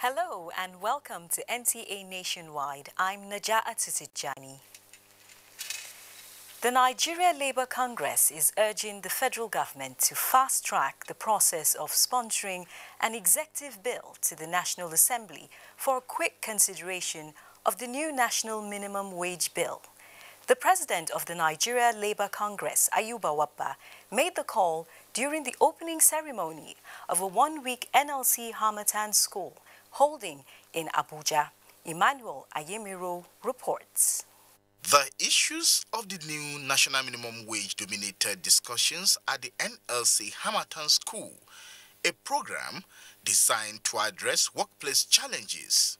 Hello and welcome to NTA Nationwide. I'm Najaa Tijani. The Nigeria Labour Congress is urging the federal government to fast-track the process of sponsoring an executive bill to the National Assembly for a quick consideration of the new National Minimum Wage Bill. The president of the Nigeria Labour Congress, Ayuba Wabba, made the call during the opening ceremony of a one-week NLC Harmattan School holding in Abuja. Emmanuel Ayemiro reports. The issues of the new national minimum wage dominated discussions at the NLC Harmattan School, a program designed to address workplace challenges.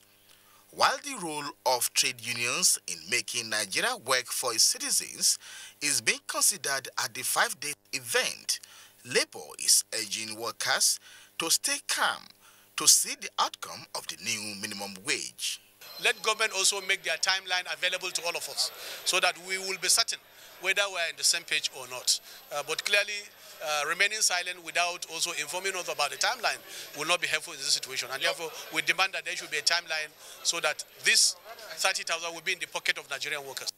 While the role of trade unions in making Nigeria work for its citizens is being considered at the 5-day event, Labour is urging workers to stay calm to see the outcome of the new minimum wage. Let government also make their timeline available to all of us so that we will be certain whether we're in the same page or not. But clearly, remaining silent without also informing us about the timeline will not be helpful in this situation. And therefore, we demand that there should be a timeline so that this 30,000 will be in the pocket of Nigerian workers.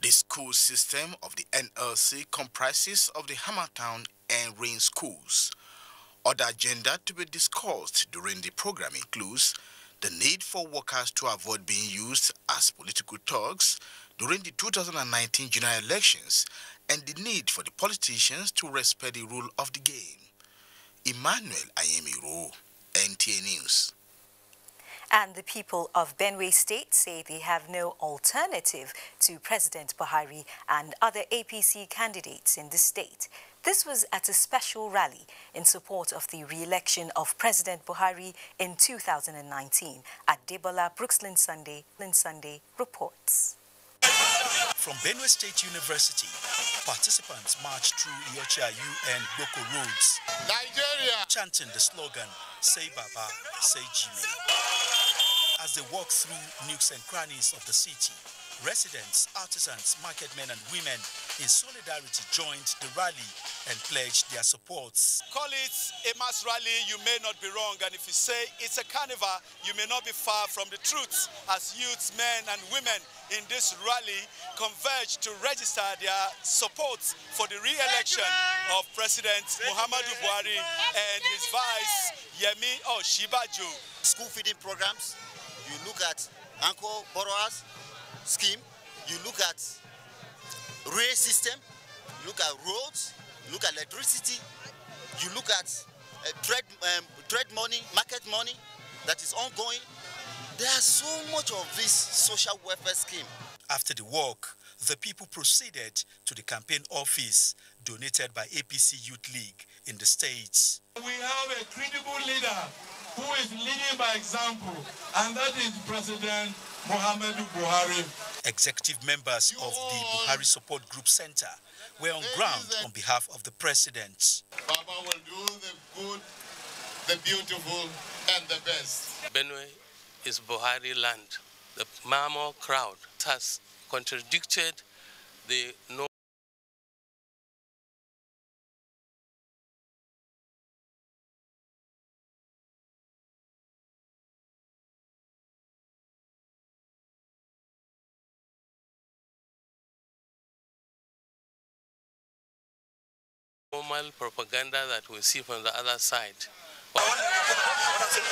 The school system of the NLC comprises of the Harmattan and Rain schools. Other agenda to be discussed during the program includes the need for workers to avoid being used as political thugs during the 2019 general elections and the need for the politicians to respect the rule of the game. Emmanuel Ayemiro, NTA News. And the people of Benue State say they have no alternative to President Buhari and other APC candidates in the state. This was at a special rally in support of the re-election of President Buhari in 2019. At Debola, Brooksland Sunday reports. From Benue State University, participants marched through Iocha-U and Boko roads, Nigeria, chanting the slogan, "Say Baba, say Jimmy." As they walked through nooks and crannies of the city, residents, artisans, market men and women in solidarity joined the rally and pledged their supports. Call it a mass rally, you may not be wrong. And if you say it's a carnival, you may not be far from the truth, as youths, men and women in this rally converge to register their support for the re-election of President Muhammadu Buhari and his vice, Yemi Osinbajo. School feeding programs, you look at anchor borrowers scheme, you look at rail system, you look at roads, you look at electricity, you look at trade money, market money that is ongoing. There's so much of this social welfare scheme. After the walk, the people proceeded to the campaign office donated by APC Youth League in the States. We have a credible leader who is leading by example, and that is President Muhammadu Buhari. Executive members of the Buhari Support Group Center were on ground on behalf of the president. Baba will do the good, the beautiful, and the best. Benue is Buhari land. The Mamo crowd has contradicted the normal propaganda that we see from the other side.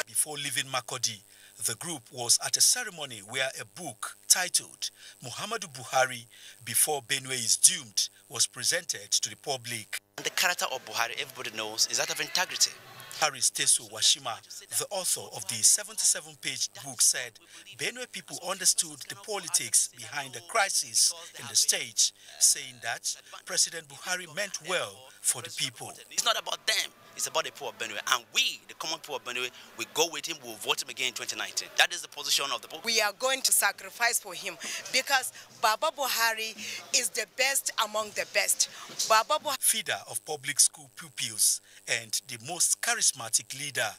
Before leaving Makurdi, the group was at a ceremony where a book titled Muhammadu Buhari Before Benue is Doomed was presented to the public. And the character of Buhari, everybody knows, is that of integrity. Haris Tesu Washima, the author of the 77-page book, said Benue people understood the politics behind the crisis in the state, saying that President Buhari meant well for the people. It's not about them. It's about the poor of Benue. And we, the common poor of Benue, we go with him, we'll vote him again in 2019. That is the position of the people. We are going to sacrifice for him because Baba Buhari is the best among the best. Baba Buhari, feeder of public school pupils and the most charismatic leader.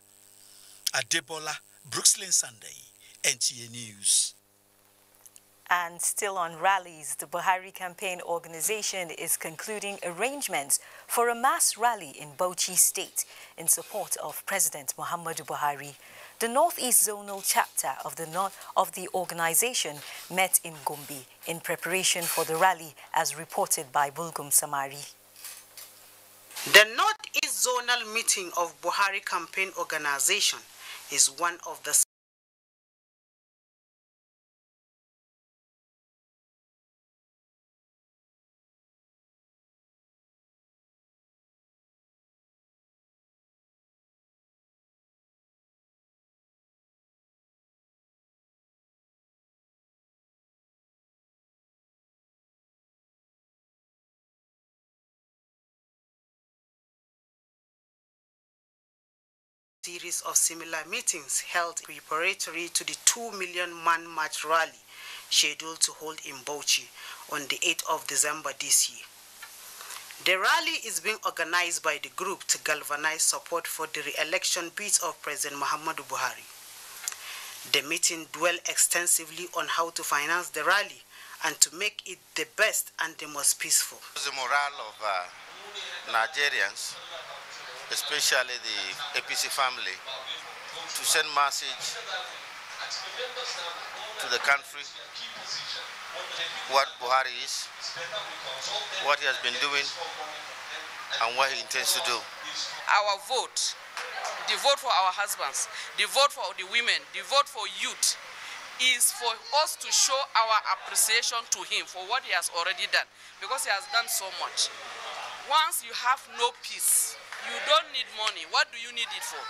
Adebola, Brooklyn Sunday, NTA News. And still on rallies, the Buhari Campaign Organization is concluding arrangements for a mass rally in Bauchi State in support of President Muhammadu Buhari. The Northeast Zonal Chapter of the organization met in Gombe in preparation for the rally, as reported by Bulgum Samari. the Northeast Zonal meeting of Buhari Campaign Organization is one of the series of similar meetings held preparatory to the 2 million man march rally scheduled to hold in Bauchi on the 8th of December this year. The rally is being organized by the group to galvanize support for the re-election bid of President Muhammadu Buhari. The meeting dwelled extensively on how to finance the rally and to make it the best and the most peaceful. The morale of Nigerians, especially the APC family, to send message to the country what Buhari is, what he has been doing, and what he intends to do. Our vote, the vote for our husbands, the vote for the women, the vote for youth, is for us to show our appreciation to him for what he has already done, because he has done so much. Once you have no peace, you don't need money. What do you need it for?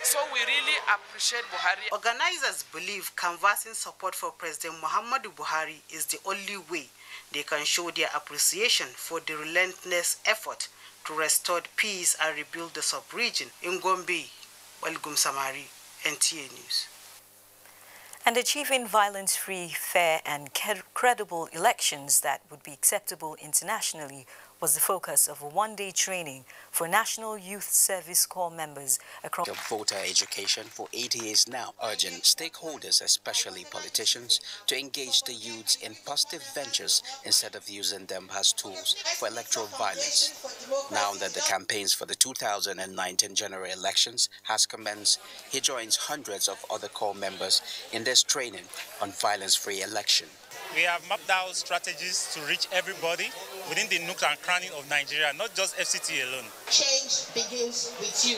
So we really appreciate Buhari. Organizers believe canvassing support for President Muhammadu Buhari is the only way they can show their appreciation for the relentless effort to restore peace and rebuild the sub-region. In Gombe, Welgum Samari, NTA News. And achieving violence-free, fair and credible elections that would be acceptable internationally was the focus of a one-day training for National Youth Service Corps members across voter education for 8 years now, urging stakeholders, especially politicians, to engage the youths in positive ventures instead of using them as tools for electoral violence. Now that the campaigns for the 2019 general elections has commenced, he joins hundreds of other corps members in this training on violence-free election. We have mapped out strategies to reach everybody within the nook and cranny of Nigeria, not just FCT alone. Change begins with you.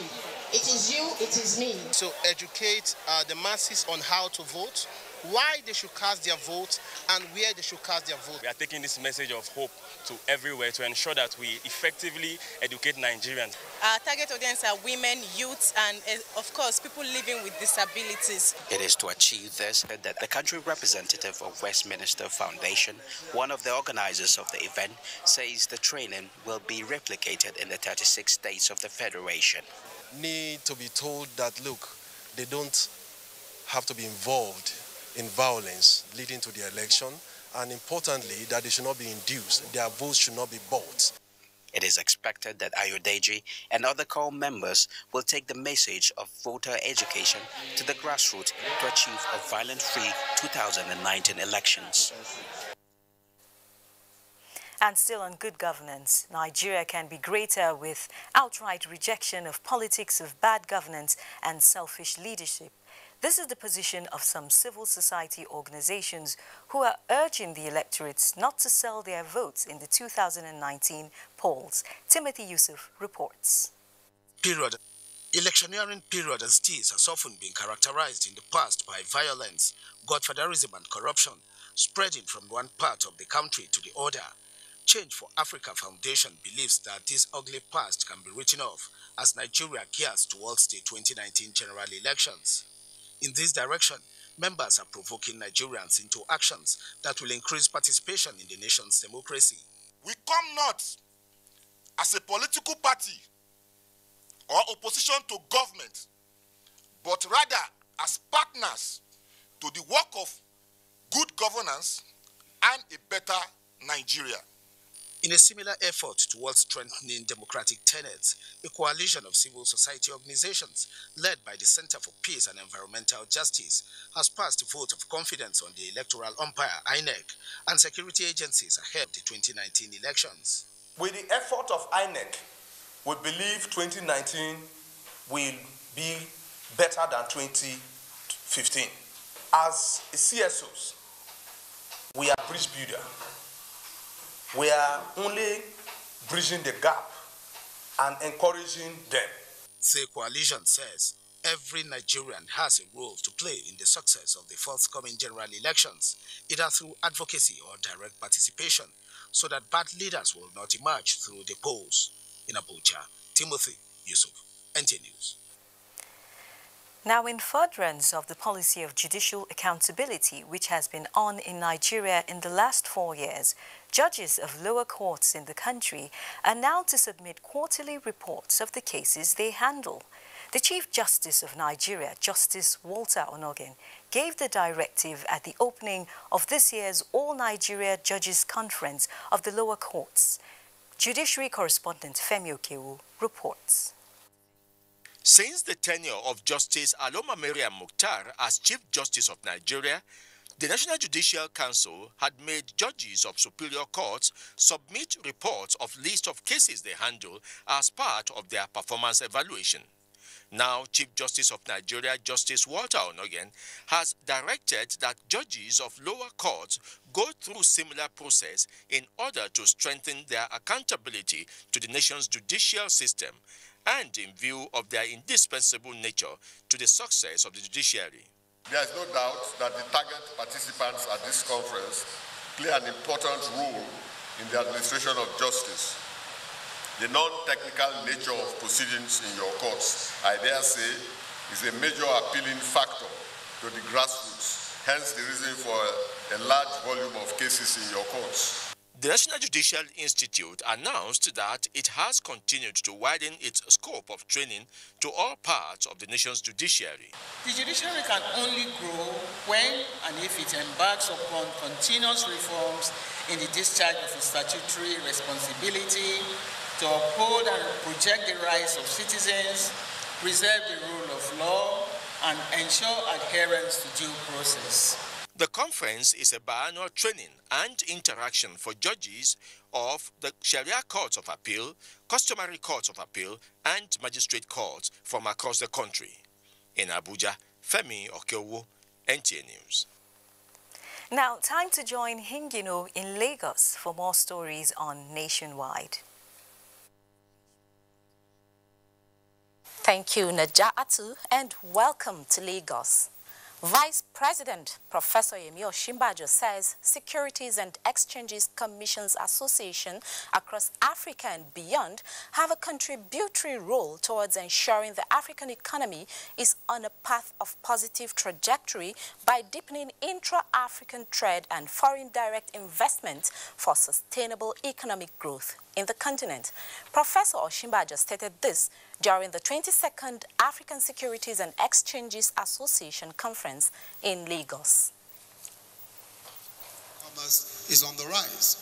It is you, it is me. To educate the masses on how to vote, why they should cast their vote, and where they should cast their vote. We are taking this message of hope to everywhere to ensure that we effectively educate Nigerians. Our target audience are women, youths, and of course, people living with disabilities. It is to achieve this that the country representative of Westminster Foundation, one of the organizers of the event, says the training will be replicated in the 36 states of the Federation. Need to be told that, look, they don't have to be involved in violence leading to the election, and importantly, that they should not be induced. Their votes should not be bought. It is expected that Ayodeji and other corps members will take the message of voter education to the grassroots to achieve a violent-free 2019 elections. And still on good governance, Nigeria can be greater with outright rejection of politics of bad governance and selfish leadership. This is the position of some civil society organizations who are urging the electorates not to sell their votes in the 2019 polls. Timothy Yusuf reports. Electioneering period as it is has often been characterized in the past by violence, godfatherism and corruption, spreading from one part of the country to the other. Change for Africa Foundation believes that this ugly past can be written off as Nigeria gears towards the 2019 general elections. In this direction, members are provoking Nigerians into actions that will increase participation in the nation's democracy. We come not as a political party or opposition to government, but rather as partners to the work of good governance and a better Nigeria. In a similar effort towards strengthening democratic tenets, a coalition of civil society organizations led by the Center for Peace and Environmental Justice has passed a vote of confidence on the electoral umpire, INEC, and security agencies ahead of the 2019 elections. With the effort of INEC, we believe 2019 will be better than 2015. As CSOs, we are bridge builder. We are only bridging the gap and encouraging them. The coalition says every Nigerian has a role to play in the success of the forthcoming general elections, either through advocacy or direct participation, so that bad leaders will not emerge through the polls. In Abuja, Timothy Yusuf, NTA News. Now, in furtherance of the policy of judicial accountability, which has been on in Nigeria in the last 4 years, judges of lower courts in the country are now to submit quarterly reports of the cases they handle. The Chief Justice of Nigeria, Justice Walter Onogen, gave the directive at the opening of this year's All Nigeria Judges Conference of the lower courts. Judiciary correspondent Femi Okewu reports. Since the tenure of Justice Aloma Mariam Mukhtar as Chief Justice of Nigeria, the National Judicial Council had made judges of superior courts submit reports of list of cases they handle as part of their performance evaluation. Now, Chief Justice of Nigeria, Justice Walter Onogen, has directed that judges of lower courts go through similar process in order to strengthen their accountability to the nation's judicial system and in view of their indispensable nature to the success of the judiciary. There is no doubt that the target participants at this conference play an important role in the administration of justice. The non-technical nature of proceedings in your courts, I dare say, is a major appealing factor to the grassroots, hence the reason for a large volume of cases in your courts. The National Judicial Institute announced that it has continued to widen its scope of training to all parts of the nation's judiciary. The judiciary can only grow when and if it embarks upon continuous reforms in the discharge of its statutory responsibility to uphold and project the rights of citizens, preserve the rule of law, and ensure adherence to due process. The conference is a biannual training and interaction for judges of the Sharia Courts of Appeal, Customary Courts of Appeal, and Magistrate Courts from across the country. In Abuja, Femi Okewu, NTA News. Now, time to join Hingino in Lagos for more stories on Nationwide. Thank you, Naja'atu, and welcome to Lagos. Vice President Professor Yemi Osinbajo says Securities and Exchanges Commissions Association across Africa and beyond have a contributory role towards ensuring the African economy is on a path of positive trajectory by deepening intra-African trade and foreign direct investment for sustainable economic growth in the continent. Professor Osinbajo stated this during the 22nd African Securities and Exchanges Association Conference in Lagos. Commerce is on the rise.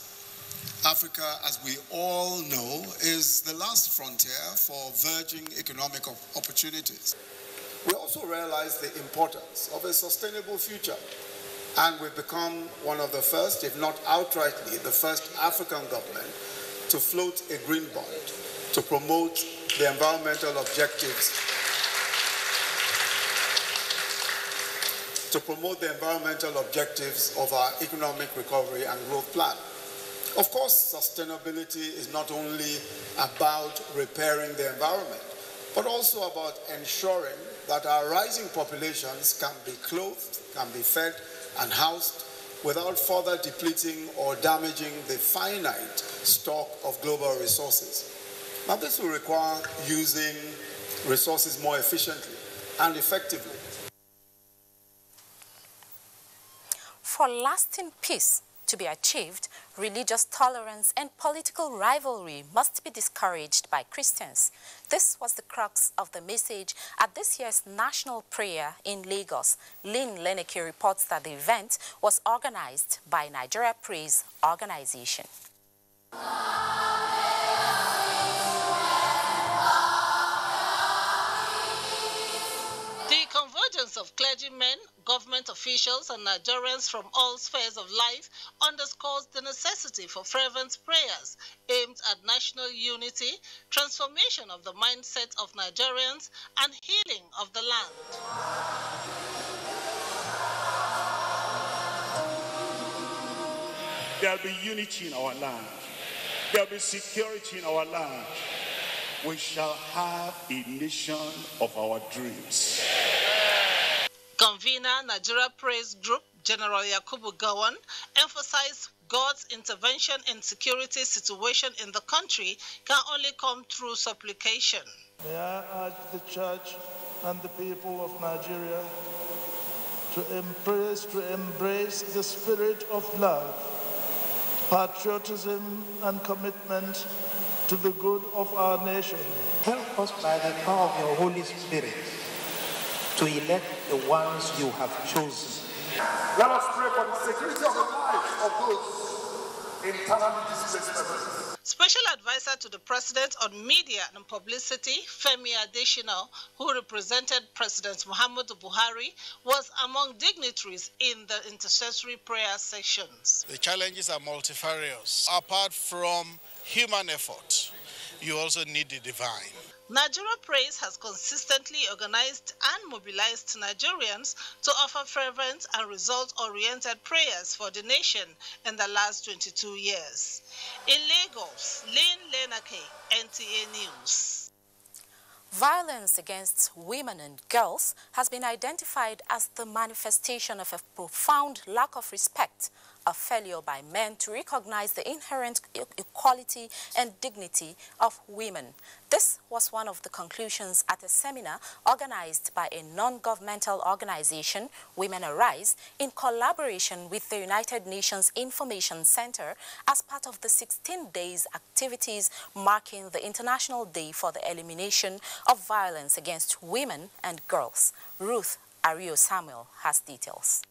Africa, as we all know, is the last frontier for virgin economic opportunities. We also realize the importance of a sustainable future, and we've become one of the first, if not outrightly, the first African government to float a green bond to promote the environmental objectives, of our economic recovery and growth plan. Of course, sustainability is not only about repairing the environment, but also about ensuring that our rising populations can be clothed, can be fed and housed without further depleting or damaging the finite stock of global resources. Now, this will require using resources more efficiently and effectively. For lasting peace to be achieved, religious tolerance and political rivalry must be discouraged by Christians. This was the crux of the message at this year's national prayer in Lagos. Lynn Leneke reports that the event was organized by Nigeria Praise Organization. The convergence of clergymen, government officials, and Nigerians from all spheres of life underscores the necessity for fervent prayers aimed at national unity, transformation of the mindset of Nigerians, and healing of the land. There will be unity in our land. There will be security in our land. We shall have a nation of our dreams. Convener Nigeria Praise Group General Yakubu Gawan emphasized God's intervention in security situation in the country can only come through supplication. May I urge the church and the people of Nigeria to embrace the spirit of love, patriotism, and commitment to the good of our nation. Help us by the power of your Holy Spirit to elect the ones you have chosen. Let us pray for the security of the lives of those internally displaced members. Special advisor to the President on Media and Publicity, Femi Adesina, who represented President Muhammadu Buhari, was among dignitaries in the intercessory prayer sessions. The challenges are multifarious. Apart from human effort, you also need the divine. Nigeria Praise has consistently organized and mobilized Nigerians to offer fervent and result-oriented prayers for the nation in the last 22 years. In Lagos, Lynn Leneke, NTA News. Violence against women and girls has been identified as the manifestation of a profound lack of respect, a failure by men to recognize the inherent equality and dignity of women. This was one of the conclusions at a seminar organized by a non-governmental organization, Women Arise, in collaboration with the United Nations Information Center as part of the 16 days activities marking the International Day for the Elimination of Violence Against Women and Girls. Ruth Ario Samuel has details.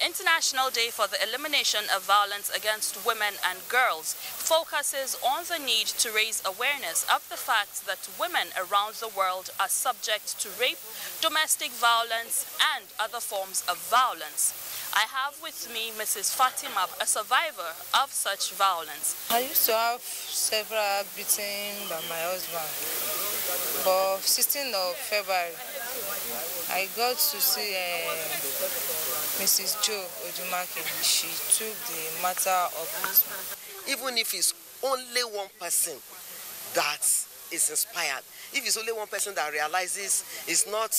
International Day for the Elimination of Violence Against Women and Girls focuses on the need to raise awareness of the fact that women around the world are subject to rape, domestic violence, and other forms of violence. I have with me Mrs. Fatima, a survivor of such violence. I used to have several beatings by my husband, but 16th of February, I got to see Mrs. Jo Ojumake. She took the matter up with me. Even if it's only one person that is inspired, if it's only one person that realizes it's not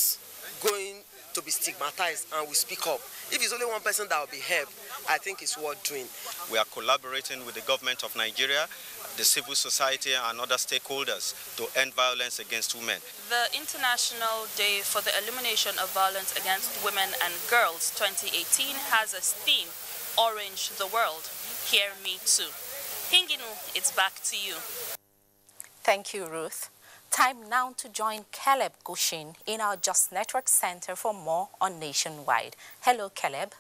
going to be stigmatized and we speak up, if it's only one person that will be helped, I think it's worth doing. We are collaborating with the government of Nigeria, the civil society and other stakeholders to end violence against women. The International Day for the Elimination of Violence Against Women and Girls 2018 has a theme, Orange the World, Hear Me Too. Hinginu, it's back to you. Thank you, Ruth. Time now to join Caleb Gushin in our Just Network Center for more on Nationwide. Hello, Caleb.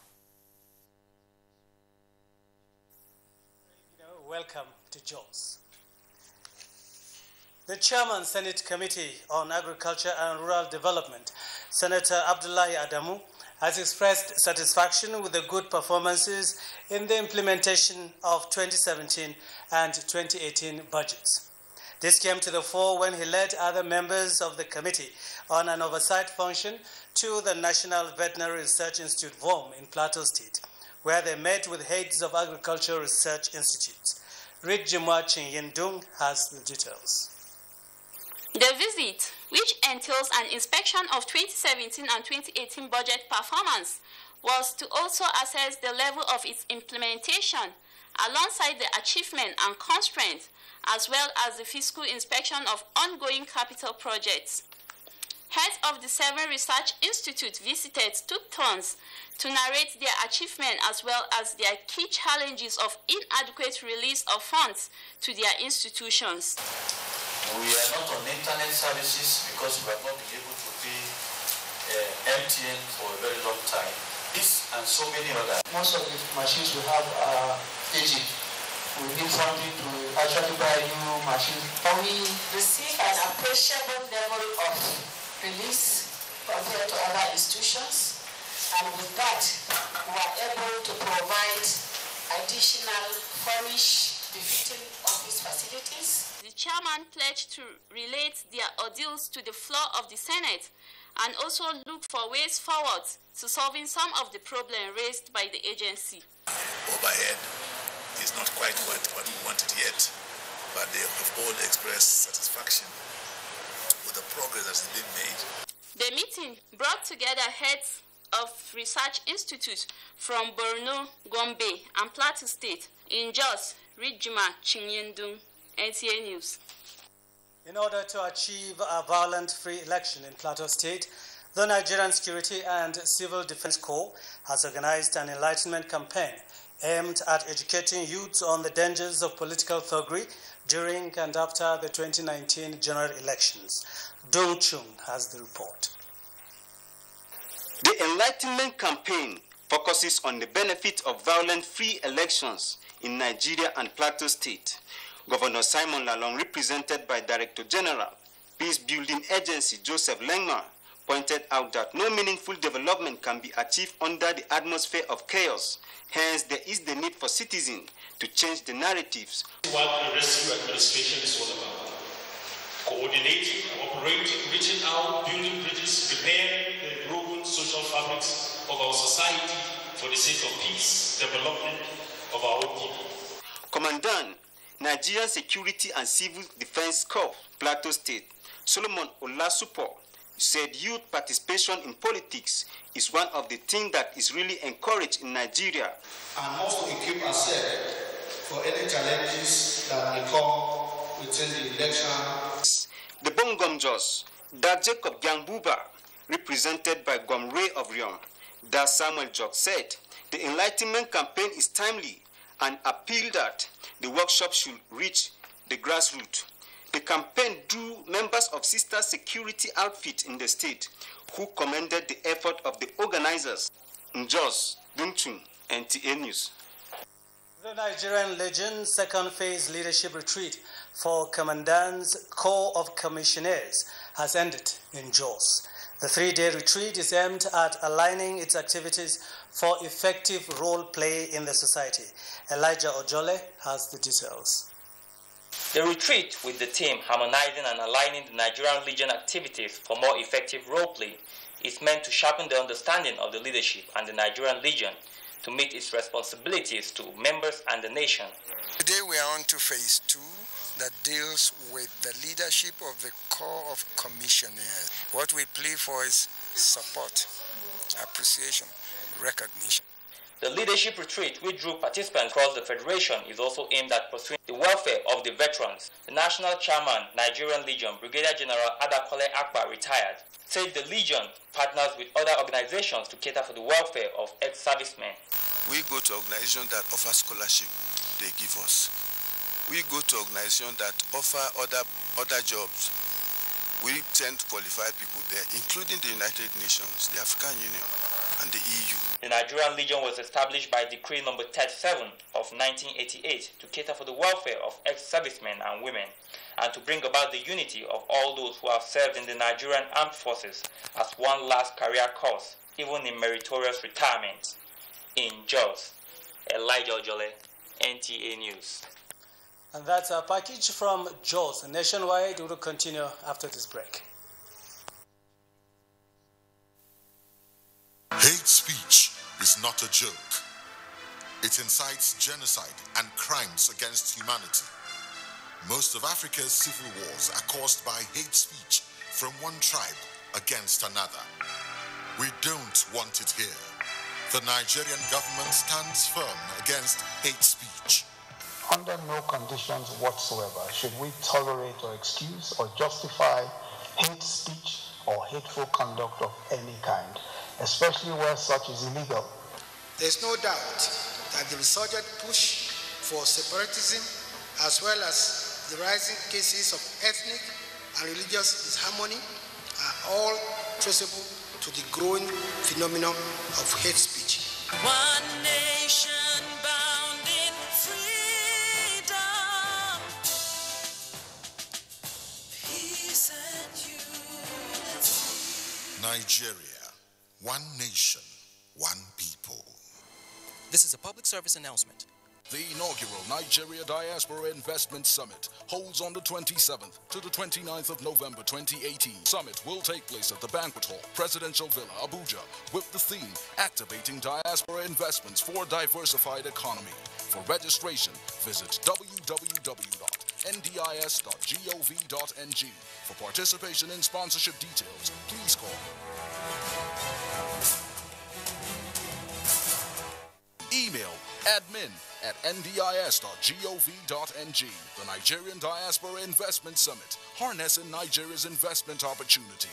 Welcome to JOS. The Chairman Senate Committee on Agriculture and Rural Development, Senator Abdullahi Adamu, has expressed satisfaction with the good performances in the implementation of 2017 and 2018 budgets. This came to the fore when he led other members of the committee on an oversight function to the National Veterinary Research Institute, VOM, in Plateau State, where they met with heads of agricultural research institutes. Rick Jimwa Chinyendung has the details. The visit, which entails an inspection of 2017 and 2018 budget performance, was to also assess the level of its implementation alongside the achievement and constraints as well as the physical inspection of ongoing capital projects. Heads of the 7 research institutes visited took turns to narrate their achievement as well as their key challenges of inadequate release of funds to their institutions. We are not on internet services because we have not been able to pay NTA for a very long time. This and so many others. Most of the machines we have are aging. We need funding to actually buy new machines. But we receive an appreciable level of release compared to other institutions, and with that we are able to provide additional furnished befitting office facilities. The chairman pledged to relate their ordeals to the floor of the Senate and also look for ways forward to solving some of the problems raised by the agency. Overhead is not quite what we wanted yet, but they have all expressed satisfaction with the progress that's been made. The meeting brought together heads of research institutes from Borno, Gombe, and Plateau State in Jos, Rijima, Chinyendung. NTA News. In order to achieve a violent-free election in Plateau State, the Nigerian Security and Civil Defense Corps has organized an enlightenment campaign aimed at educating youths on the dangers of political thuggery during and after the 2019 general elections. Dong Chung has the report. The enlightenment campaign focuses on the benefit of violent-free elections in Nigeria and Plateau State. Governor Simon Lalong, represented by Director General, Peace Building Agency Joseph Lengma, pointed out that no meaningful development can be achieved under the atmosphere of chaos. Hence, there is the need for citizens to change the narratives. What the rescue administration is all about. Coordinating, operating, reaching out, building bridges, repairing the broken social fabrics of our society for the sake of peace, development of our own people. Commandant, Nigerian Security and Civil Defense Corps, Plateau State, Solomon Olasupo, said youth participation in politics is one of the things that is really encouraged in Nigeria. And also equip ourselves for any challenges that may come within the election. The Bongom Jos, Da Jacob Gyangbuba, represented by Gomre of Riom, Da Samuel Jok, said the enlightenment campaign is timely and appealed that the workshop should reach the grassroots. The campaign drew members of sister security outfits in the state who commended the effort of the organizers. Njos Dungchung, NTA News. The Nigerian Legion's second phase leadership retreat for Commandant's Corps of Commissioners has ended in Jos. The 3-day retreat is aimed at aligning its activities for effective role play in the society. Elijah Ojole has the details. The retreat, with the team harmonizing and aligning the Nigerian Legion activities for more effective role play, is meant to sharpen the understanding of the leadership and the Nigerian Legion to meet its responsibilities to members and the nation. Today we are on to phase 2 that deals with the leadership of the Corps of Commissioners. What we plead for is support, appreciation, recognition. The leadership retreat, which drew participants across the Federation, is also aimed at pursuing the welfare of the veterans. The National Chairman, Nigerian Legion, Brigadier General Adakole Akpa, retired, said the Legion partners with other organizations to cater for the welfare of ex-servicemen. We go to organizations that offer scholarship, they give us. We go to organizations that offer other jobs. We tend to qualify people there, including the United Nations, the African Union, and the EU. The Nigerian Legion was established by Decree No. 37 of 1988 to cater for the welfare of ex-servicemen and women, and to bring about the unity of all those who have served in the Nigerian Armed Forces as one last career course, even in meritorious retirement. In Jos, Elijah Ojole, NTA News. And that's our package from Jos. Nationwide, we will continue after this break. Hate speech is not a joke. It incites genocide and crimes against humanity. Most of Africa's civil wars are caused by hate speech from one tribe against another. We don't want it here. The Nigerian government stands firm against hate speech. Under no conditions whatsoever should we tolerate or excuse or justify hate speech or hateful conduct of any kind, especially where such is illegal. There's no doubt that the resurgent push for separatism, as well as the rising cases of ethnic and religious disharmony, are all traceable to the growing phenomenon of hate speech. One nation bound in freedom, peace and unity. Nigeria, one nation, one people. This is a public service announcement. The inaugural Nigeria Diaspora Investment Summit holds on the 27th to the 29th of November 2018. Summit will take place at the Banquet Hall, Presidential Villa, Abuja, with the theme, Activating Diaspora Investments for a Diversified Economy. For registration, visit www.ndis.gov.ng. For participation in sponsorship details, please call. Email admin@ndis.gov.ng. The Nigerian Diaspora Investment Summit, harnessing Nigeria's investment opportunity.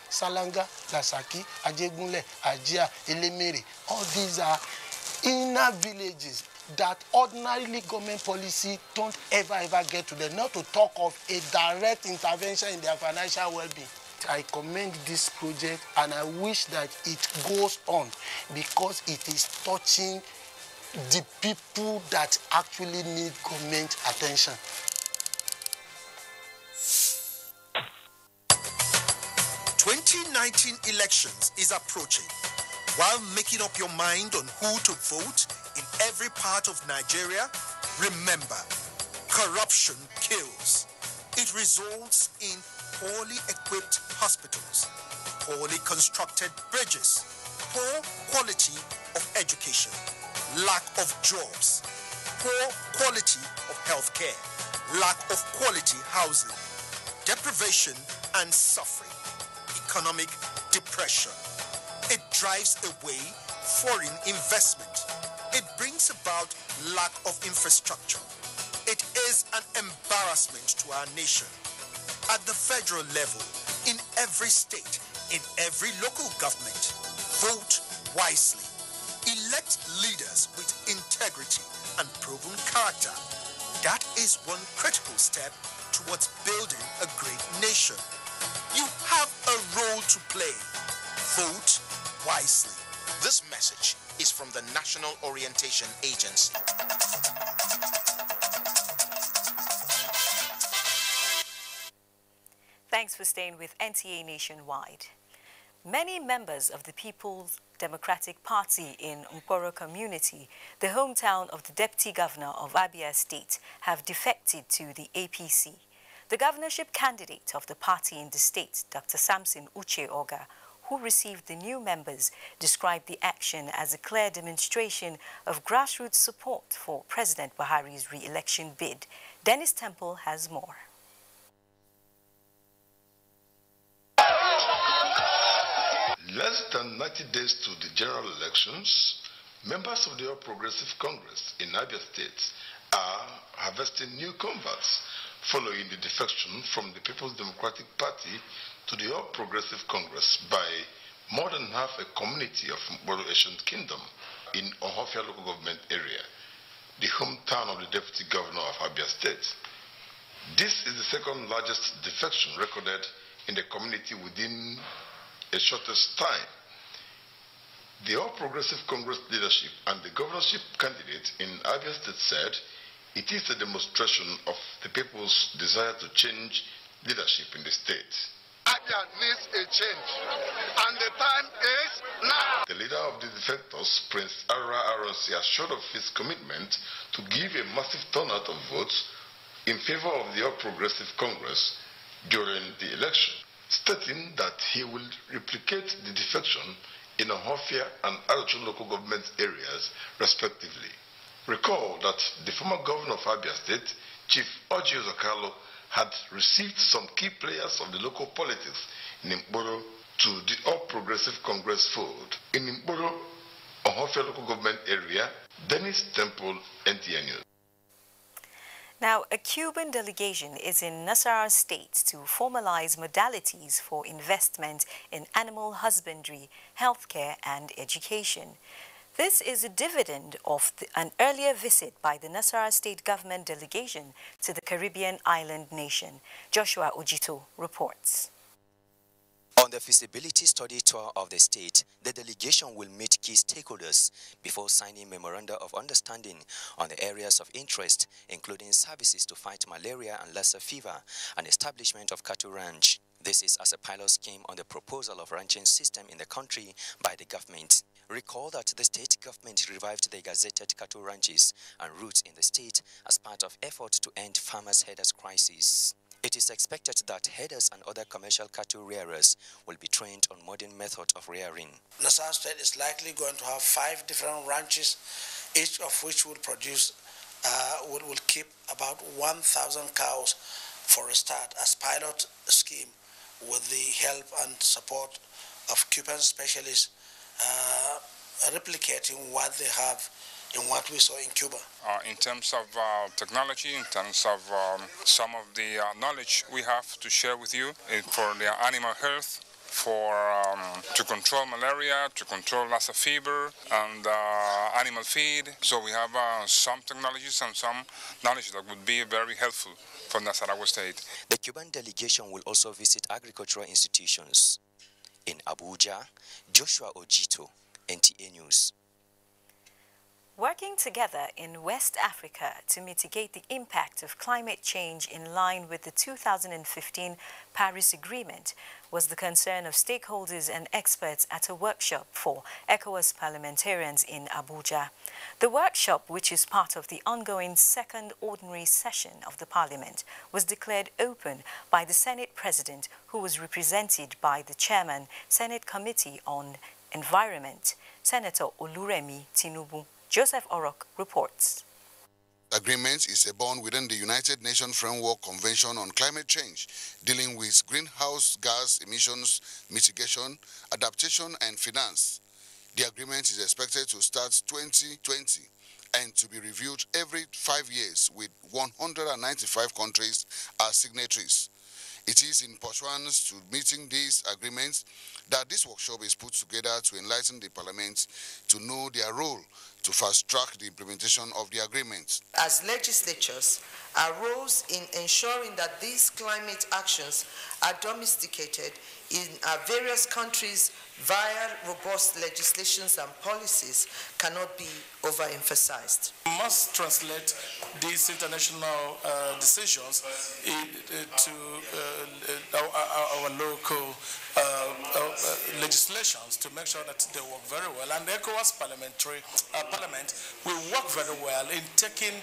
Salanga, Lasaki, Ajegunle, Ajia, Elemere, all these are inner villages that ordinarily government policy don't ever get to them, not to talk of a direct intervention in their financial well-being. I commend this project and I wish that it goes on because it is touching the people that actually need government attention. The 2019 elections is approaching. While making up your mind on who to vote in every part of Nigeria, remember, corruption kills. It results in poorly equipped hospitals, poorly constructed bridges, poor quality of education, lack of jobs, poor quality of health care, lack of quality housing, deprivation and suffering, economic depression. It drives away foreign investment. It brings about lack of infrastructure. It is an embarrassment to our nation. At the federal level, in every state, in every local government, vote wisely. Elect leaders with integrity and proven character. That is one critical step towards building a great nation. You have a role to play. Vote wisely. This message is from the National Orientation Agency. Thanks for staying with NTA Nationwide. Many members of the People's Democratic Party in Nkoro community, the hometown of the Deputy Governor of Abia State, have defected to the APC. The governorship candidate of the party in the state, Dr. Samson Uche Oga, who received the new members, described the action as a clear demonstration of grassroots support for President Buhari's re-election bid. Dennis Temple has more. Less than 90 days to the general elections, members of the All Progressive Congress in Abia State are harvesting new converts following the defection from the People's Democratic Party to the All Progressive Congress by more than half a community of Mboro Ancient Kingdom in Ohofia local government area, the hometown of the Deputy Governor of Abia State. This is the second largest defection recorded in the community within a shortest time. The All Progressive Congress leadership and the governorship candidate in Abia State said it is a demonstration of the people's desire to change leadership in the state. Abia needs a change, and the time is now. The leader of the defectors, Prince Ara Aronsi, assured of his commitment to give a massive turnout of votes in favor of the All Progressive Congress during the election, stating that he will replicate the defection in Ohofia and Arochun local government areas, respectively. Recall that the former governor of Abia State, Chief Oji Ozokalo, had received some key players of the local politics in Mboro to the All Progressive Congress fold in Imboro, Ohofia local government area. Dennis Temple, NTA News. Now, a Cuban delegation is in Nasarawa State to formalize modalities for investment in animal husbandry, healthcare, and education. This is a dividend of an earlier visit by the Nasarawa State government delegation to the Caribbean island nation. Joshua Ojito reports. On the feasibility study tour of the state, the delegation will meet key stakeholders before signing memoranda of understanding on the areas of interest, including services to fight malaria and Lassa fever and establishment of cattle ranch. This is as a pilot scheme on the proposal of ranching system in the country by the government. Recall that the state government revived the gazetted cattle ranches and routes in the state as part of effort to end farmers' herders' crisis. It is expected that herders and other commercial cattle rearers will be trained on modern methods of rearing. Nasarawa State is likely going to have 5 different ranches, each of which will produce, will keep about 1,000 cows for a start as pilot scheme with the help and support of Cuban specialists replicating what they have in what we saw in Cuba. In terms of technology, in terms of some of the knowledge we have to share with you for the animal health, to control malaria, to control Lassa fever, and animal feed. So we have some technologies and some knowledge that would be very helpful for Nasarawa State. The Cuban delegation will also visit agricultural institutions. In Abuja, Joshua Ojito, NTA News. Working together in West Africa to mitigate the impact of climate change in line with the 2015 Paris Agreement was the concern of stakeholders and experts at a workshop for ECOWAS parliamentarians in Abuja. The workshop, which is part of the ongoing second ordinary session of the parliament, was declared open by the Senate President, who was represented by the Chairman, Senate Committee on Environment, Senator Oluremi Tinubu. Joseph Orok reports. Agreement is a bond within the United Nations Framework Convention on Climate Change, dealing with greenhouse gas emissions, mitigation, adaptation, and finance. The agreement is expected to start 2020 and to be reviewed every 5 years, with 195 countries as signatories. It is in pursuance to meeting these agreements that this workshop is put together to enlighten the Parliament to know their role to fast-track the implementation of the agreement. As legislatures, our roles in ensuring that these climate actions are domesticated in our various countries via robust legislations and policies cannot be overemphasized. We must translate these international decisions to our local legislations to make sure that they work very well. And the ECOWAS Parliament will work very well in taking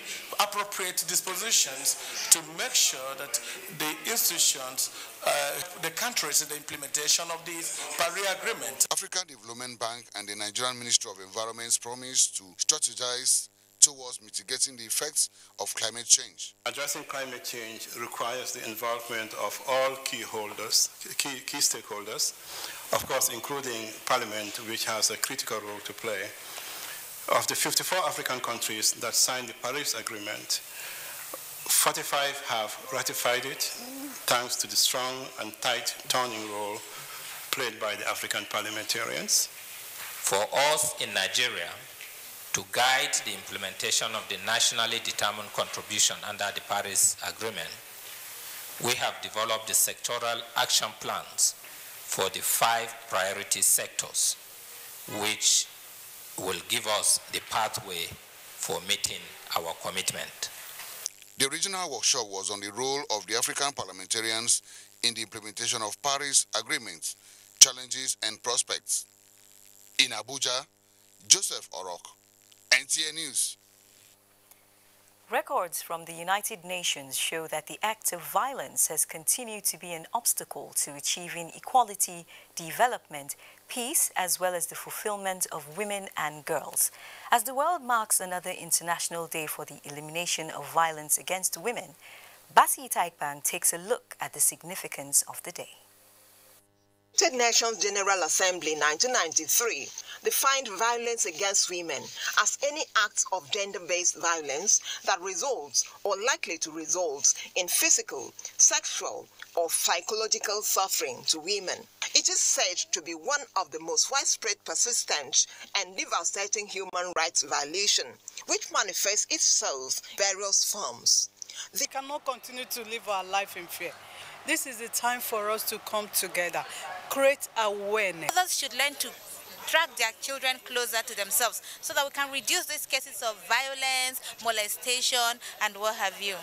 appropriate dispositions to make sure that the institutions, the countries in the implementation of this Paris Agreement. African Development Bank and the Nigerian Ministry of Environment promise to strategize towards mitigating the effects of climate change. Addressing climate change requires the involvement of all key stakeholders, of course including Parliament, which has a critical role to play. Of the 54 African countries that signed the Paris Agreement, 45 have ratified it, thanks to the strong and tight turning role played by the African parliamentarians. For us in Nigeria, to guide the implementation of the nationally determined contribution under the Paris Agreement, we have developed the sectoral action plans for the 5 priority sectors, which will give us the pathway for meeting our commitment. The regional workshop was on the role of the African parliamentarians in the implementation of Paris Agreement, challenges and prospects. In Abuja, Joseph Orok, NTA News. Records from the United Nations show that the act of violence has continued to be an obstacle to achieving equality, development, peace, as well as the fulfillment of women and girls. As the world marks another International Day for the Elimination of Violence Against Women, Basi Taikpang takes a look at the significance of the day. United Nations General Assembly 1993 defined violence against women as any act of gender-based violence that results or likely to result in physical, sexual, or psychological suffering to women. It is said to be one of the most widespread, persistent, and devastating human rights violation, which manifests itself in various forms. We cannot continue to live our life in fear. This is the time for us to come together, create awareness. Others should learn to drag their children closer to themselves so that we can reduce these cases of violence, molestation, and what have you.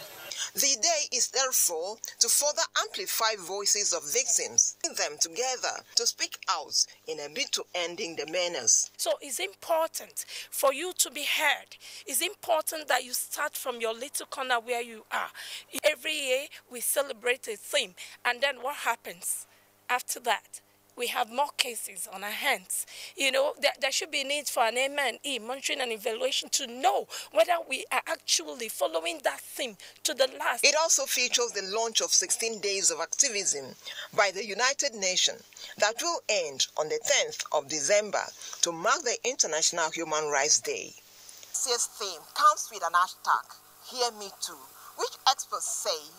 The day is therefore to further amplify voices of victims, bring them together to speak out in a bid to ending the menace. So it's important for you to be heard. It's important that you start from your little corner where you are. Every year we celebrate a theme, and then what happens after that? We have more cases on our hands. You know, there should be need for an M&E, monitoring and evaluation, to know whether we are actually following that theme to the last. It also features the launch of 16 days of activism by the United Nations that will end on the 10th of December to mark the International Human Rights Day. This theme comes with an hashtag, Hear Me Too, which experts say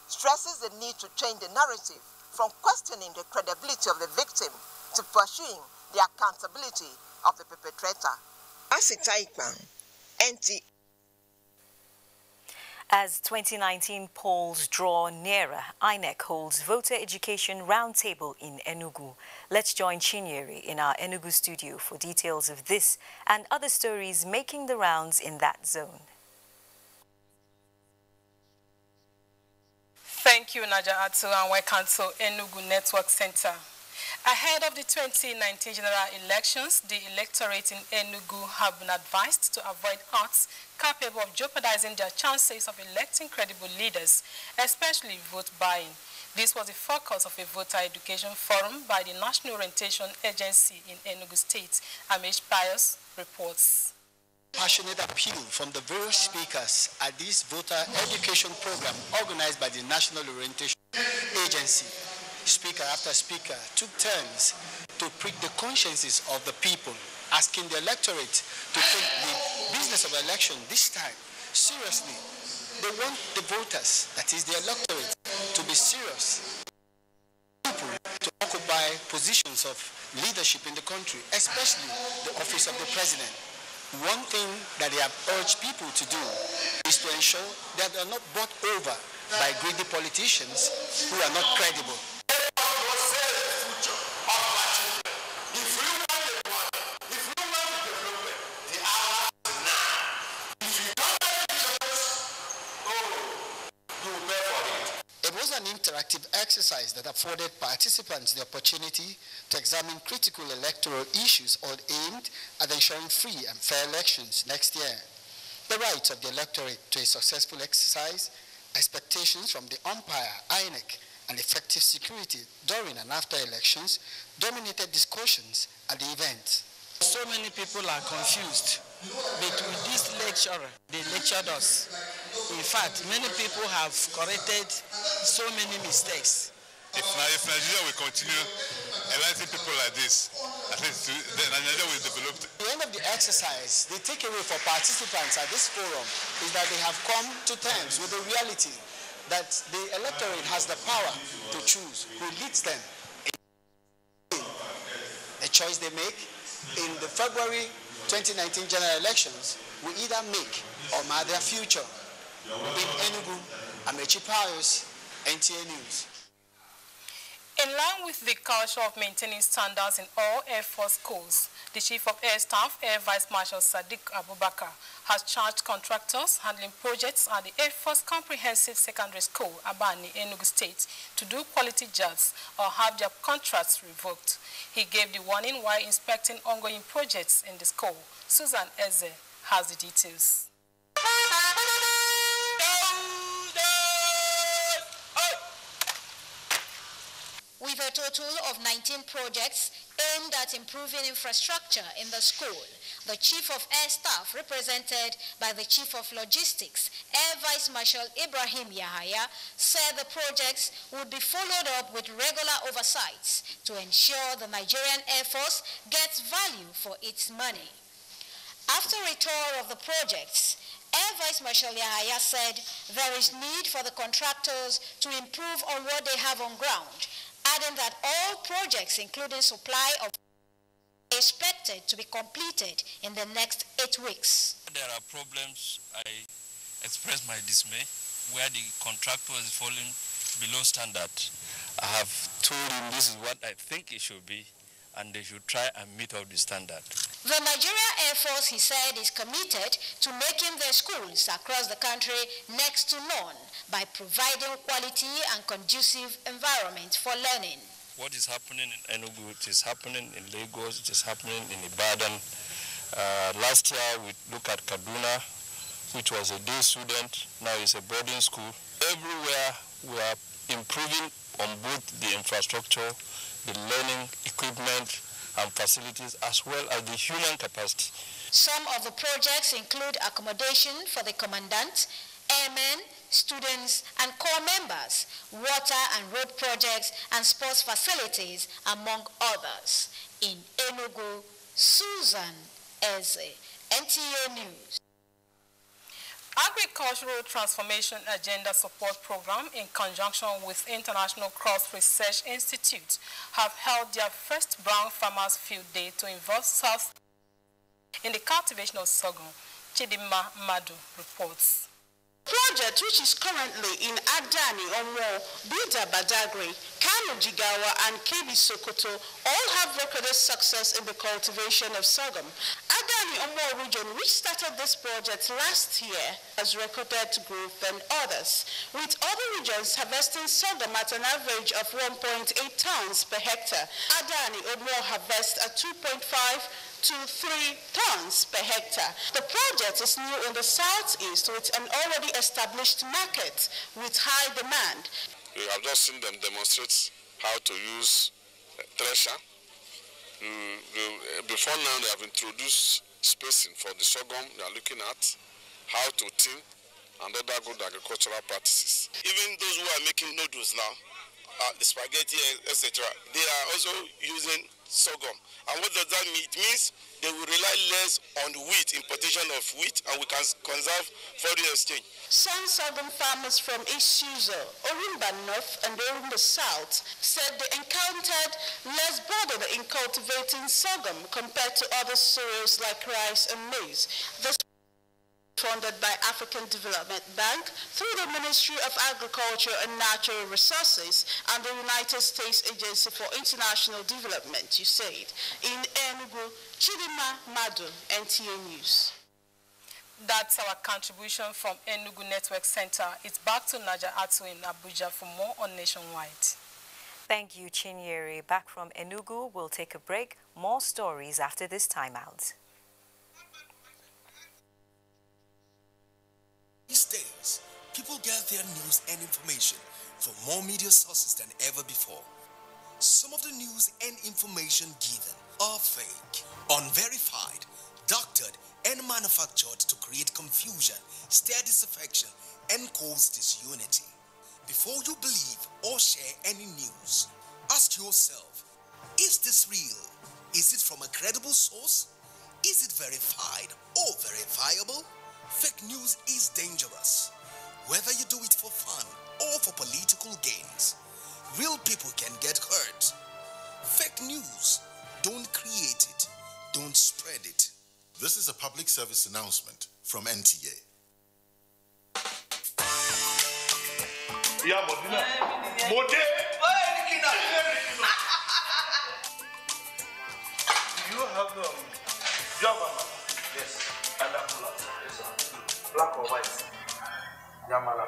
stresses the need to change the narrative from questioning the credibility of the victim to pursuing the accountability of the perpetrator. Asitaikman, NTA. As 2019 polls draw nearer, INEC holds Voter Education Roundtable in Enugu. Let's join Chinyere in our Enugu studio for details of this and other stories making the rounds in that zone. Thank you, Naja Atu, and welcome to Enugu Network Center. Ahead of the 2019 general elections, the electorate in Enugu have been advised to avoid acts capable of jeopardizing their chances of electing credible leaders, especially vote buying. This was the focus of a voter education forum by the National Orientation Agency in Enugu State. Amish Pius reports. Passionate appeal from the various speakers at this voter education program organized by the National Orientation Agency. Speaker after speaker took turns to prick the consciences of the people, asking the electorate to take the business of election this time seriously. They want the voters, that is the electorate, to be serious. People to occupy positions of leadership in the country, especially the office of the president. One thing that they have urged people to do is to ensure that they are not bought over by greedy politicians who are not credible. It was an interactive exercise that afforded participants the opportunity to examine critical electoral issues, all aimed at ensuring free and fair elections next year. The rights of the electorate to a successful exercise, expectations from the umpire, INEC, and effective security during and after elections dominated discussions at the event. So many people are confused, but with this lecture, they lectured us. In fact, many people have corrected so many mistakes. If Nigeria will continue enlightening people like this, at least then Nigeria will develop. At the end of the exercise, the takeaway for participants at this forum is that they have come to terms with the reality that the electorate has the power to choose who leads them. The choice they make in the February 2019 general elections will either make or mar their future. In Enugu, Amechi Pius, NTA News. In line with the culture of maintaining standards in all Air Force schools, the Chief of Air Staff, Air Vice Marshal Sadiq Abubakar, has charged contractors handling projects at the Air Force Comprehensive Secondary School, Abani, Enugu State, to do quality jobs or have their contracts revoked. He gave the warning while inspecting ongoing projects in the school. Susan Eze has the details. With a total total of 19 projects aimed at improving infrastructure in the school. The Chief of Air Staff, represented by the Chief of Logistics, Air Vice Marshal Ibrahim Yahaya, said the projects would be followed up with regular oversights to ensure the Nigerian Air Force gets value for its money. After a tour of the projects, Air Vice Marshal Yahaya said there is need for the contractors to improve on what they have on ground, adding that all projects, including supply of, are expected to be completed in the next 8 weeks. There are problems. I express my dismay where the contractor is falling below standard. I have told him this is what I think it should be, and they should try and meet up the standard. The Nigerian Air Force, he said, is committed to making their schools across the country next to none by providing quality and conducive environment for learning. What is happening in Enugu, it is happening in Lagos, it is happening in Ibadan. Last year we looked at Kaduna, which was a day student, now it's a boarding school. Everywhere we are improving on both the infrastructure, the learning equipment and facilities, as well as the human capacity. Some of the projects include accommodation for the commandant, airmen, students and corps members, water and road projects and sports facilities, among others. In Enugu, Susan Eze, NTA News. Agricultural Transformation Agenda Support Program, in conjunction with International Cross Research Institute, have held their first Brown Farmers Field Day to involve South in the cultivation of sorghum. Chidima Madu reports. Project, which is currently in Adani, Omo, Bida Badagry, Kano Jigawa and Kebi Sokoto, all have recorded success in the cultivation of sorghum. Adani Omo region, which started this project last year, has recorded growth than others, with other regions harvesting sorghum at an average of 1.8 tons per hectare. Adani Omo harvests at 2.5 to 3 tons per hectare. The project is new in the southeast with an already established market with high demand. We have just seen them demonstrate how to use thresher. Before now, they have introduced spacing for the sorghum. They are looking at how to tin and other good agricultural practices. Even those who are making noodles now, the spaghetti, etc., they are also using sorghum. And what does that mean? It means they will rely less on wheat, importation of wheat, and we can conserve foreign exchange. Some sorghum farmers from East Suzo, Orumba North and Orumba South said they encountered less burden in cultivating sorghum compared to other cereals like rice and maize. This funded by African Development Bank through the Ministry of Agriculture and Natural Resources and the United States Agency for International Development, USAID. In Enugu, Chidima Madu, NTA News. That's our contribution from Enugu Network Center. It's back to Naja Atu in Abuja for more on Nationwide. Thank you, Chinyere. Back from Enugu, we'll take a break. More stories after this timeout. These days, people get their news and information from more media sources than ever before. Some of the news and information given are fake, unverified, doctored, and manufactured to create confusion, stir disaffection, and cause disunity. Before you believe or share any news, ask yourself, is this real? Is it from a credible source? Is it verified or verifiable? Fake news is dangerous, whether you do it for fun or for political gains. Real people can get hurt. Fake news, don't create it, don't spread it. This is a public service announcement from NTA. Yeah, Modena. Do you have Java? Yes. And Abdullah? Yes, sir. Black or white? Yamala.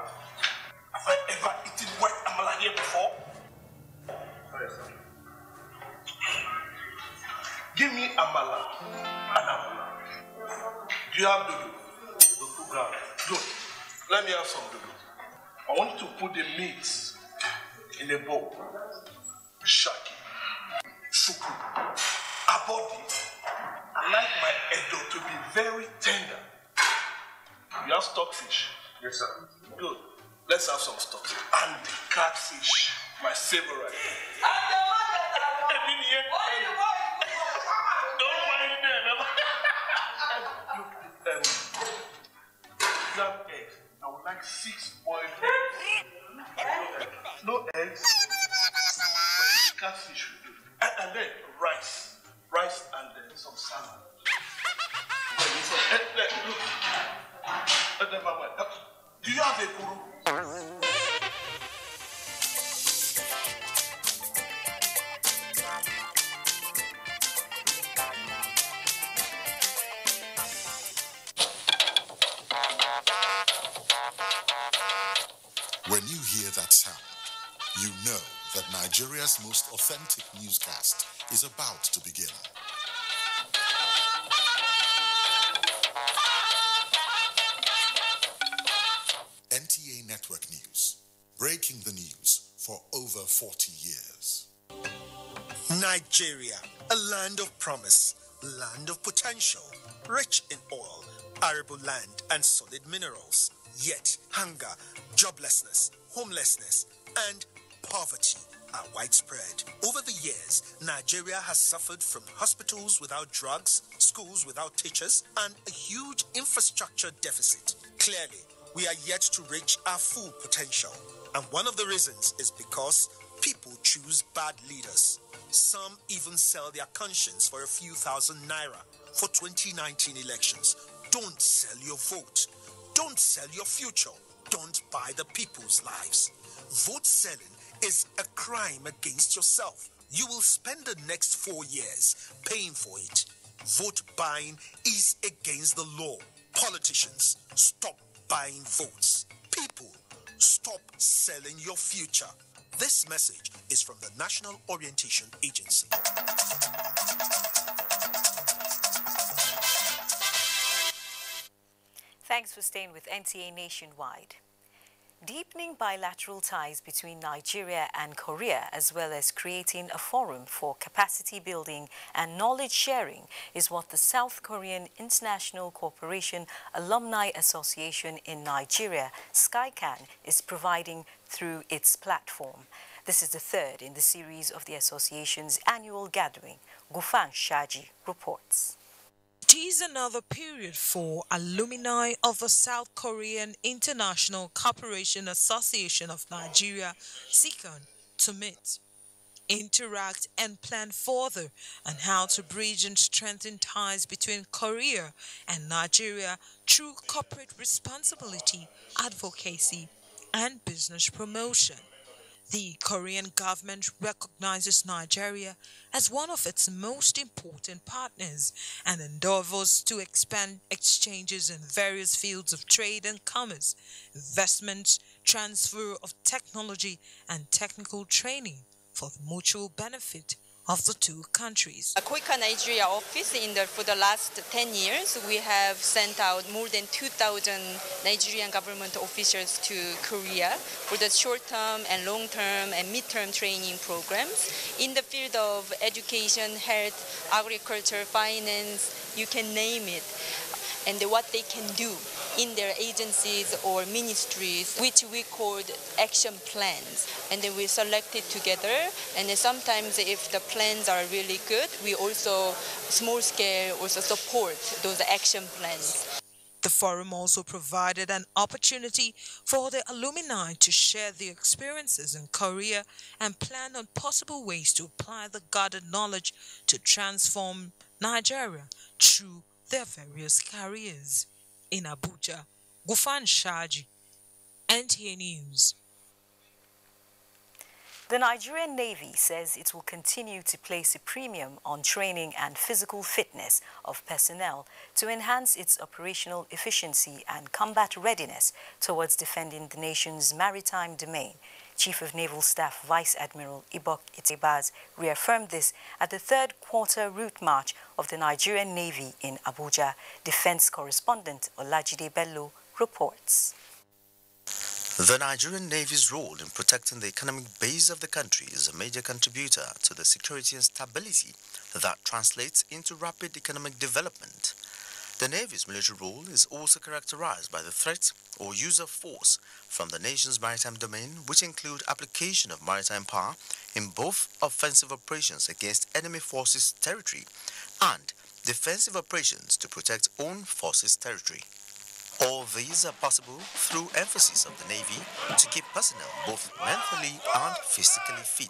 Have I ever eaten white amala here before? Yes, sir. Give me amala and amala. Do you have dodo? Dodo ground. Good. Let me have some dodo. I want you to put the meat in a bowl. Shake it. suku. Abodi, I like my edo to be very tender. You have stockfish? Yes, sir. Good. Let's have some stockfish. And the catfish, my favorite. Don't mind them. Crab eggs. I would like 6 boiled eggs. No eggs. Catfish will do. And then rice. Rice and then some salad. Look. Do you have a kuru? When you hear that sound, you know that Nigeria's most authentic newscast is about to begin. NTA Network News, breaking the news for over 40 years. Nigeria, a land of promise, land of potential, rich in oil, arable land and solid minerals. Yet hunger, joblessness, homelessness and poverty are widespread. Over the years, Nigeria has suffered from hospitals without drugs, schools without teachers, and a huge infrastructure deficit. Clearly, we are yet to reach our full potential. And one of the reasons is because people choose bad leaders. Some even sell their conscience for a few thousand naira. For 2019 elections, don't sell your vote. Don't sell your future. Don't buy the people's lives. Vote selling is a crime against yourself. You will spend the next 4 years paying for it. Vote buying is against the law. Politicians, stop buying votes. People, stop selling your future. This message is from the National Orientation Agency. Thanks for staying with NTA Nationwide. Deepening bilateral ties between Nigeria and Korea, as well as creating a forum for capacity building and knowledge sharing, is what the South Korean International Cooperation Alumni Association in Nigeria, SkyCan, is providing through its platform. This is the third in the series of the association's annual gathering. Gufan Shaji reports. It is another period for alumni of the South Korean International Cooperation Association of Nigeria, SkyCan, to meet, interact and plan further on how to bridge and strengthen ties between Korea and Nigeria through corporate responsibility, advocacy and business promotion. The Korean government recognizes Nigeria as one of its most important partners and endeavors to expand exchanges in various fields of trade and commerce, investments, transfer of technology, and technical training for the mutual benefit of the two countries. Koika Nigeria office for the last 10 years, we have sent out more than 2,000 Nigerian government officials to Korea for the short-term and long-term and mid-term training programs in the field of education, health, agriculture, finance, you can name it, and what they can do in their agencies or ministries, which we called action plans. And then we select it together, and then sometimes if the plans are really good, we also, small scale, also support those action plans. The forum also provided an opportunity for the alumni to share their experiences in Korea and plan on possible ways to apply the gathered knowledge to transform Nigeria through their various careers. In Abuja, Gufan Shaji, NTA News. The Nigerian Navy says it will continue to place a premium on training and physical fitness of personnel to enhance its operational efficiency and combat readiness towards defending the nation's maritime domain. Chief of Naval Staff Vice Admiral Ibok Itebaz reaffirmed this at the third quarter route march of the Nigerian Navy in Abuja. Defense correspondent Olajide Bello reports. The Nigerian Navy's role in protecting the economic base of the country is a major contributor to the security and stability that translates into rapid economic development. The Navy's military role is also characterized by the threat or use of force from the nation's maritime domain, which include application of maritime power in both offensive operations against enemy forces' territory and defensive operations to protect own forces' territory. All these are possible through emphasis of the Navy to keep personnel both mentally and physically fit.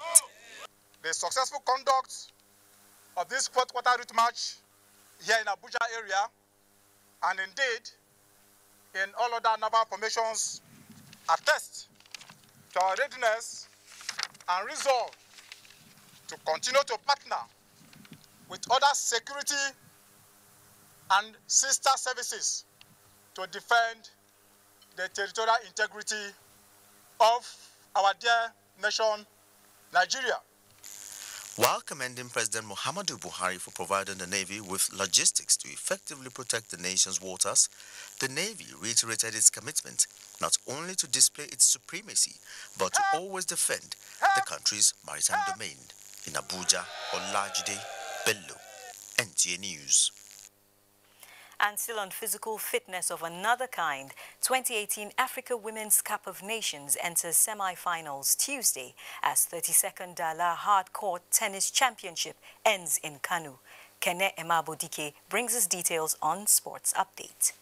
The successful conduct of this fourth quarter route march here in Abuja area, and indeed in all other naval formations, attest to our readiness and resolve to continue to partner with other security and sister services to defend the territorial integrity of our dear nation, Nigeria. While commending President Muhammadu Buhari for providing the Navy with logistics to effectively protect the nation's waters, the Navy reiterated its commitment not only to display its supremacy, but to always defend the country's maritime domain. In Abuja, Olajide Bello, NTA News. And still on physical fitness of another kind, 2018 Africa Women's Cup of Nations enters semi-finals Tuesday as 32nd Dala Hardcourt Tennis Championship ends in Kanu. Kene Emabodike brings us details on Sports Update.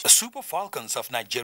The Super Falcons of Nigeria